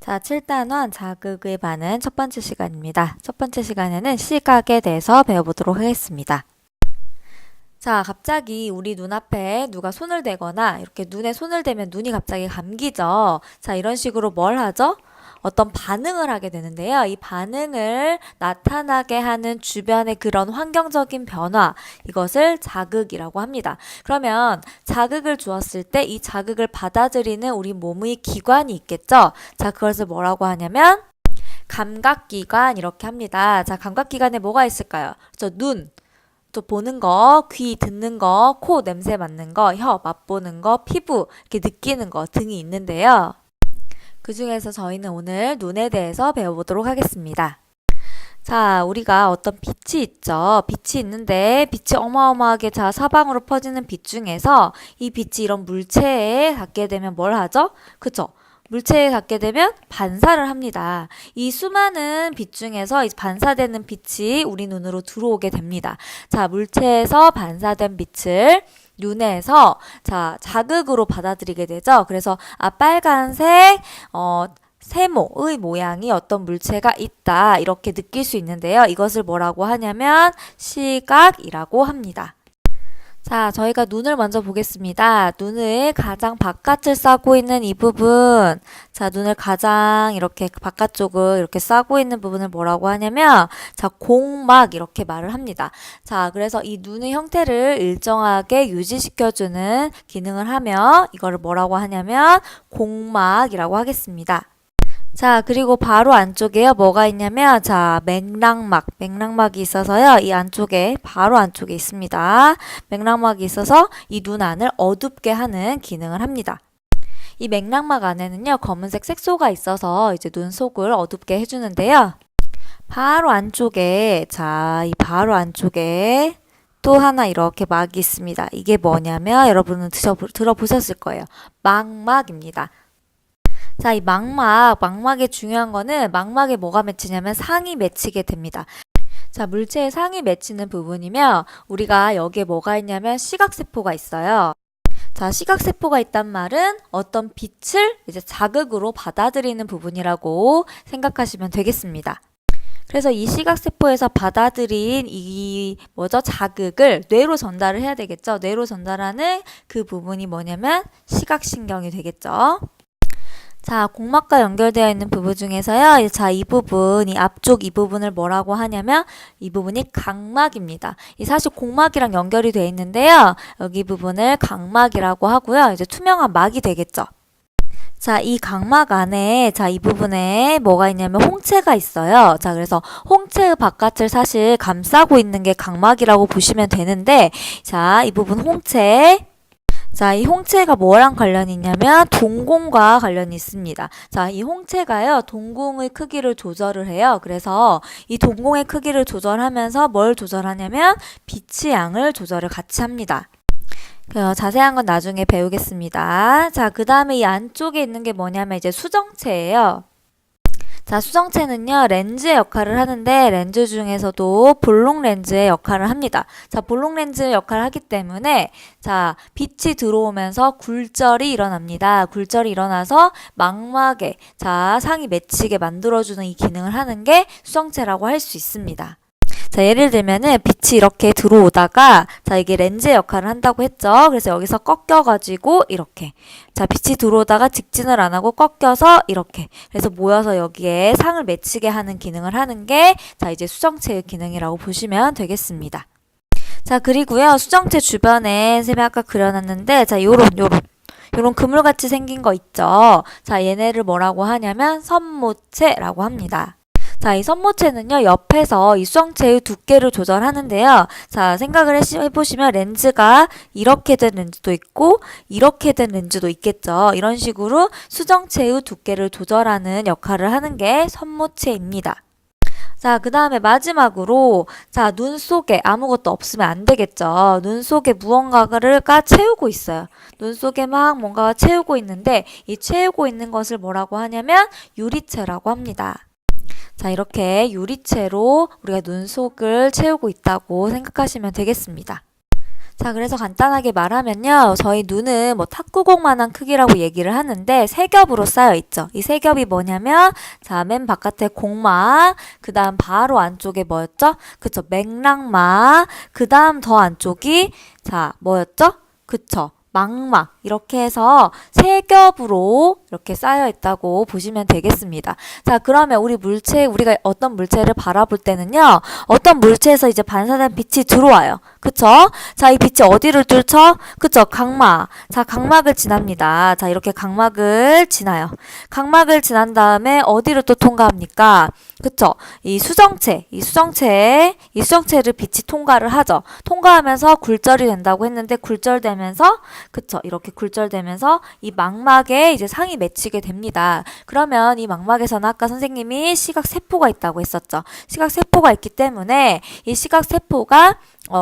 자, 7단원 자극의 반응 첫 번째 시간입니다. 첫 번째 시간에는 시각에 대해서 배워보도록 하겠습니다. 자, 갑자기 우리 눈앞에 누가 손을 대거나 이렇게 눈에 손을 대면 눈이 갑자기 감기죠. 자, 이런 식으로 뭘 하죠? 어떤 반응을 하게 되는데요. 이 반응을 나타나게 하는 주변의 그런 환경적인 변화, 이것을 자극이라고 합니다. 그러면 자극을 주었을 때 이 자극을 받아들이는 우리 몸의 기관이 있겠죠? 자, 그것을 뭐라고 하냐면 감각기관 이렇게 합니다. 자, 감각기관에 뭐가 있을까요? 눈, 또 보는 거, 귀 듣는 거, 코 냄새 맡는 거, 혀 맛보는 거, 피부 이렇게 느끼는 거 등이 있는데요. 그 중에서 저희는 오늘 눈에 대해서 배워보도록 하겠습니다. 자, 우리가 어떤 빛이 있죠. 빛이 있는데 빛이 어마어마하게 사방으로 퍼지는 빛 중에서 이 빛이 이런 물체에 닿게 되면 뭘 하죠? 그쵸? 물체에 닿게 되면 반사를 합니다. 이 수많은 빛 중에서 이 반사되는 빛이 우리 눈으로 들어오게 됩니다. 자, 물체에서 반사된 빛을 눈에서 자극으로 받아들이게 되죠. 그래서 빨간색 세모의 모양이 어떤 물체가 있다 이렇게 느낄 수 있는데요. 이것을 뭐라고 하냐면 시각이라고 합니다. 자, 저희가 눈을 먼저 보겠습니다. 눈을 가장 바깥을 싸고 있는 이 부분, 자, 눈을 가장 이렇게 바깥쪽을 이렇게 싸고 있는 부분을 뭐라고 하냐면, 자, 공막 이렇게 말을 합니다. 자, 그래서 이 눈의 형태를 일정하게 유지시켜주는 기능을 하며, 이거를 뭐라고 하냐면, 공막이라고 하겠습니다. 자, 그리고 바로 안쪽에요. 뭐가 있냐면, 자, 맥랑막이 있어서요. 이 안쪽에, 바로 안쪽에 있습니다. 맥랑막이 있어서 이 눈 안을 어둡게 하는 기능을 합니다. 이 맥랑막 안에는요, 검은색 색소가 있어서 이제 눈 속을 어둡게 해주는데요. 바로 안쪽에, 자, 이 바로 안쪽에 또 하나 이렇게 막이 있습니다. 이게 뭐냐면, 여러분은 들어보셨을 거예요. 망막입니다. 자, 이 망막의 중요한 거는 망막에 뭐가 맺히냐면 상이 맺히게 됩니다. 자, 물체에 상이 맺히는 부분이면 우리가 여기에 뭐가 있냐면 시각세포가 있어요. 자, 시각세포가 있단 말은 어떤 빛을 이제 자극으로 받아들이는 부분이라고 생각하시면 되겠습니다. 그래서 이 시각세포에서 받아들인 자극을 뇌로 전달을 해야 되겠죠. 뇌로 전달하는 그 부분이 뭐냐면 시각신경이 되겠죠. 자, 공막과 연결되어 있는 부분 중에서요. 자, 이 부분, 이 앞쪽 이 부분을 뭐라고 하냐면 이 부분이 각막입니다. 이 사실 공막이랑 연결이 되어 있는데요. 여기 부분을 각막이라고 하고요. 이제 투명한 막이 되겠죠. 자, 이 각막 안에 이 부분에 뭐가 있냐면 홍채가 있어요. 자, 그래서 홍채의 바깥을 사실 감싸고 있는 게 각막이라고 보시면 되는데 자, 이 부분 홍채 자, 이 홍채가 뭐랑 관련이 있냐면 동공과 관련이 있습니다. 자, 이 홍채가요, 동공의 크기를 조절을 해요. 그래서 이 동공의 크기를 조절하면서 뭘 조절하냐면 빛의 양을 조절을 같이 합니다. 자세한 건 나중에 배우겠습니다. 자, 그 다음에 이 안쪽에 있는 게 뭐냐면 이제 수정체예요. 자, 수정체는요, 렌즈의 역할을 하는데, 렌즈 중에서도 볼록 렌즈의 역할을 합니다. 자, 볼록 렌즈의 역할을 하기 때문에, 자, 빛이 들어오면서 굴절이 일어납니다. 굴절이 일어나서 망막에, 상이 맺히게 만들어주는 이 기능을 하는 게 수정체라고 할 수 있습니다. 자, 예를 들면은 빛이 이렇게 들어오다가 이게 렌즈의 역할을 한다고 했죠. 그래서 여기서 꺾여가지고 이렇게 빛이 들어오다가 직진을 안 하고 꺾여서 이렇게 그래서 모여서 여기에 상을 맺히게 하는 기능을 하는 게 이제 수정체의 기능이라고 보시면 되겠습니다. 자, 그리고요. 수정체 주변에 쌤이 아까 그려놨는데 요런 그물같이 생긴 거 있죠. 자, 얘네를 뭐라고 하냐면 선모체라고 합니다. 자, 이 선모체는요, 옆에서 이 수정체의 두께를 조절하는데요. 자, 생각을 해보시면 렌즈가 이렇게 된 렌즈도 있고, 이렇게 된 렌즈도 있겠죠. 이런 식으로 수정체의 두께를 조절하는 역할을 하는 게 선모체입니다. 자, 그 다음에 마지막으로, 자, 눈 속에 아무것도 없으면 안 되겠죠. 눈 속에 무언가를 채우고 있어요. 눈 속에 막 뭔가가 채우고 있는데, 이 채우고 있는 것을 뭐라고 하냐면 유리체라고 합니다. 자, 이렇게 유리체로 우리가 눈 속을 채우고 있다고 생각하시면 되겠습니다. 자, 그래서 간단하게 말하면요. 저희 눈은 뭐 탁구공만한 크기라고 얘기를 하는데 세 겹으로 쌓여 있죠. 이 세 겹이 뭐냐면 자, 맨 바깥에 공막, 그 다음 바로 안쪽에 뭐였죠? 그쵸, 맥락막, 그 다음 더 안쪽이 자, 뭐였죠? 그쵸. 망막 이렇게 해서 세 겹으로 이렇게 쌓여 있다고 보시면 되겠습니다. 자, 그러면 우리가 어떤 물체를 바라볼 때는요. 어떤 물체에서 이제 반사된 빛이 들어와요. 그쵸? 자, 이 빛이 어디를 뚫죠? 그쵸? 각막. 자, 각막을 지납니다. 자, 이렇게 각막을 지나요. 각막을 지난 다음에 어디를 또 통과합니까? 그쵸? 이 수정체를 빛이 통과를 하죠. 통과하면서 굴절이 된다고 했는데 굴절되면서 그쵸? 이렇게 굴절되면서 이 망막에 이제 상이 맺히게 됩니다. 그러면 이 망막에서는 아까 선생님이 시각세포가 있다고 했었죠. 시각세포가 있기 때문에 이 시각세포가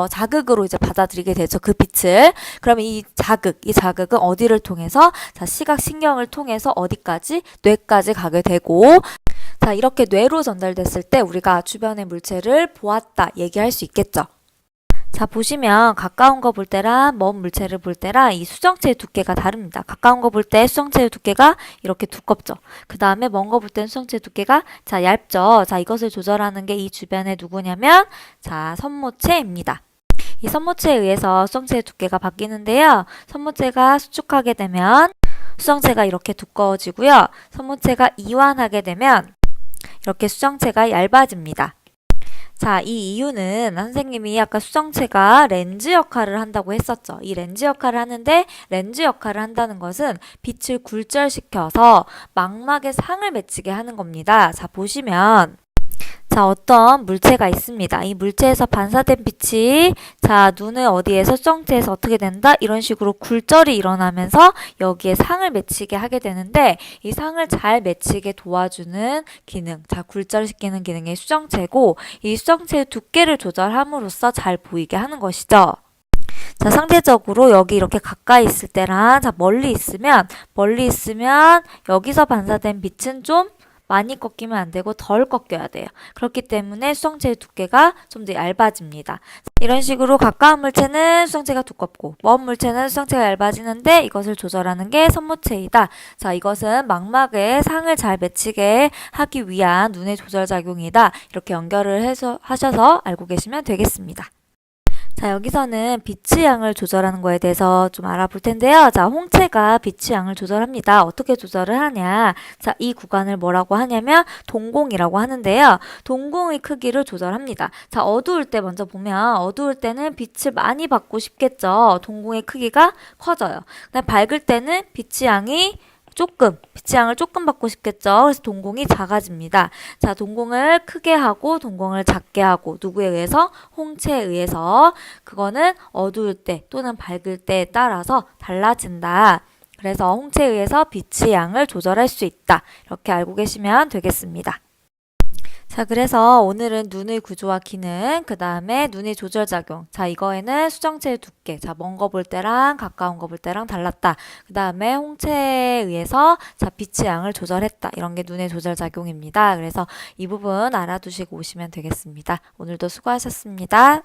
자극으로 이제 받아들이게 되죠. 그 빛을. 그러면 이 자극은 어디를 통해서? 자, 시각신경을 통해서 어디까지? 뇌까지 가게 되고, 자, 이렇게 뇌로 전달됐을 때 우리가 주변의 물체를 보았다 얘기할 수 있겠죠. 자, 보시면 가까운 거 볼 때랑 먼 물체를 볼 때랑 이 수정체의 두께가 다릅니다. 가까운 거 볼 때 수정체의 두께가 이렇게 두껍죠. 그 다음에 먼 거 볼 때는 수정체의 두께가 자, 얇죠. 자, 이것을 조절하는 게 이 주변에 누구냐면 자, 선모체입니다. 이 선모체에 의해서 수정체의 두께가 바뀌는데요. 선모체가 수축하게 되면 수정체가 이렇게 두꺼워지고요. 선모체가 이완하게 되면 이렇게 수정체가 얇아집니다. 자, 이 이유는 선생님이 아까 수정체가 렌즈 역할을 한다고 했었죠. 이 렌즈 역할을 하는데 렌즈 역할을 한다는 것은 빛을 굴절시켜서 망막에 상을 맺히게 하는 겁니다. 자, 보시면 자, 어떤 물체가 있습니다. 이 물체에서 반사된 빛이 자, 눈을 어디에서 수정체에서 어떻게 된다? 이런 식으로 굴절이 일어나면서 여기에 상을 맺히게 하게 되는데 이 상을 잘 맺히게 도와주는 기능, 자, 굴절시키는 기능이 수정체고 이 수정체의 두께를 조절함으로써 잘 보이게 하는 것이죠. 자, 상대적으로 여기 이렇게 가까이 있을 때랑 자, 멀리 있으면 여기서 반사된 빛은 좀 많이 꺾이면 안 되고 덜 꺾여야 돼요. 그렇기 때문에 수정체의 두께가 좀 더 얇아집니다. 이런 식으로 가까운 물체는 수정체가 두껍고 먼 물체는 수정체가 얇아지는데 이것을 조절하는 게 선모체이다. 자, 이것은 망막에 상을 잘 맺히게 하기 위한 눈의 조절 작용이다. 이렇게 연결을 하셔서 알고 계시면 되겠습니다. 자, 여기서는 빛의 양을 조절하는 거에 대해서 좀 알아볼 텐데요. 자, 홍채가 빛의 양을 조절합니다. 어떻게 조절을 하냐? 자, 이 구간을 뭐라고 하냐면 동공이라고 하는데요. 동공의 크기를 조절합니다. 자, 어두울 때 먼저 보면 어두울 때는 빛을 많이 받고 싶겠죠. 동공의 크기가 커져요. 근데 밝을 때는 빛의 양을 조금 받고 싶겠죠. 그래서 동공이 작아집니다. 자, 동공을 크게 하고 동공을 작게 하고 누구에 의해서? 홍채에 의해서. 그거는 어두울 때 또는 밝을 때에 따라서 달라진다. 그래서 홍채에 의해서 빛의 양을 조절할 수 있다. 이렇게 알고 계시면 되겠습니다. 자, 그래서 오늘은 눈의 구조와 기능, 그 다음에 눈의 조절작용. 자, 이거에는 수정체의 두께. 자, 먼 거 볼 때랑 가까운 거 볼 때랑 달랐다. 그 다음에 홍채에 의해서 자, 빛의 양을 조절했다. 이런 게 눈의 조절작용입니다. 그래서 이 부분 알아두시고 오시면 되겠습니다. 오늘도 수고하셨습니다.